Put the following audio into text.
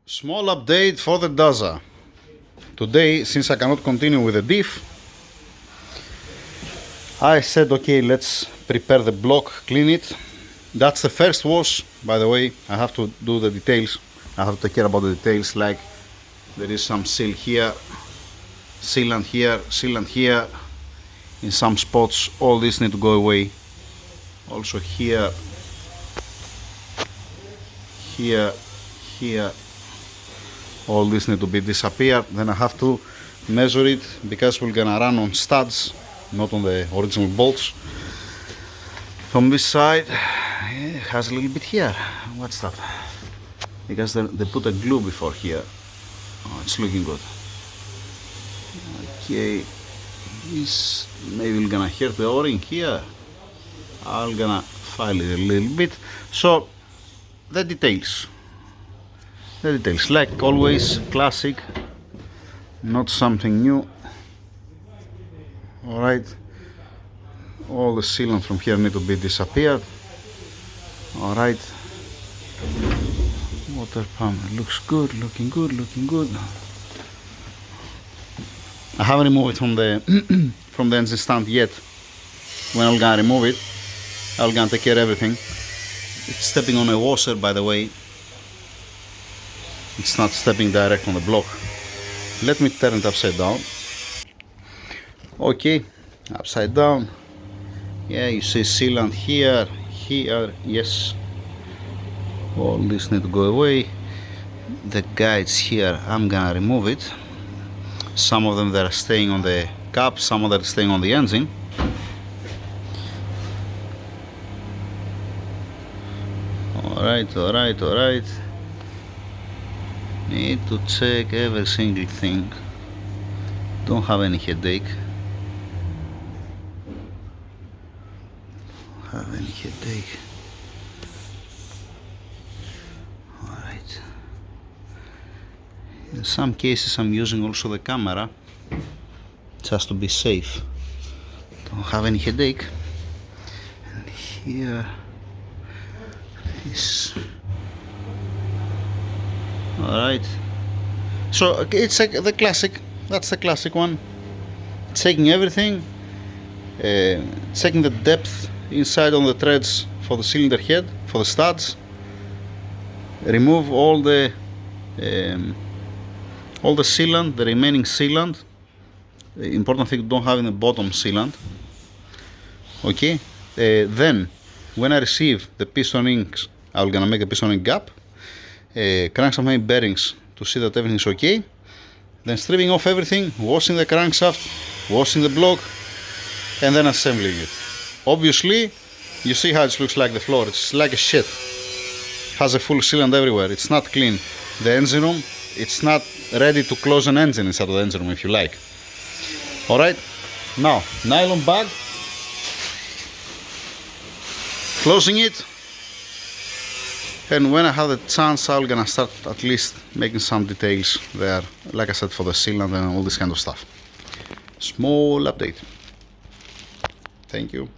Small update for the DAZA. Today, since I cannot continue with the diff, I said okay, let's prepare the block, clean it. That's the first wash, by the way. I have to do the details. I have to take care about the details, like there is some seal here, sealant here, sealant here. In some spots, all this need to go away. Also here, here, here. All this need to be disappeared. Then I have to measure it because we're gonna run on studs, not on the original bolts. From this side, it has a little bit here. What's that? Because they put a glue before here. Oh, it's looking good. Okay, this maybe we're gonna hurt the O-ring here. I'm gonna file it a little bit. So the details. The details, like always, classic, not something new. Alright, all the sealant from here need to be disappeared. Alright, water pump looks good, looking good, looking good. I haven't removed it from the from the engine stand yet. When I'm gonna remove it, I'm gonna take care of everything. It's stepping on a washer, by the way. It's not stepping direct on the block. Let me turn it upside down. Okay, upside down. Yeah, you see sealant here, here, yes. All this need to go away. The guides here, I'm gonna remove it. Some of them that are staying on the cap, some of them are staying on the engine. Alright, alright, alright. Need to check every single thing. Don't have any headache. Don't have any headache. Alright. In some cases I'm using also the camera just to be safe. Don't have any headache. And here is alright, so it's the classic. That's the classic one. Checking everything, checking the depth inside on the threads for the cylinder head, for the studs. Remove all the sealant, the remaining sealant. The important thing, don't have in the bottom sealant. Okay. Then, when I receive the piston rings, I'm gonna make a piston ring gap. Crankshaft main bearings to see that everything is okay. Then stripping off everything, washing the crankshaft, washing the block, and then assembling it. Obviously, you see how it looks like the floor. It's like a shit. Has a full sealant everywhere. It's not clean. The engine room, it's not ready to close an engine inside of the engine room, if you like. Alright, now nylon bag, closing it. And when I have the chance, I'm gonna start at least making some details there, like I said, for the sealant and all this kind of stuff. Small update. Thank you.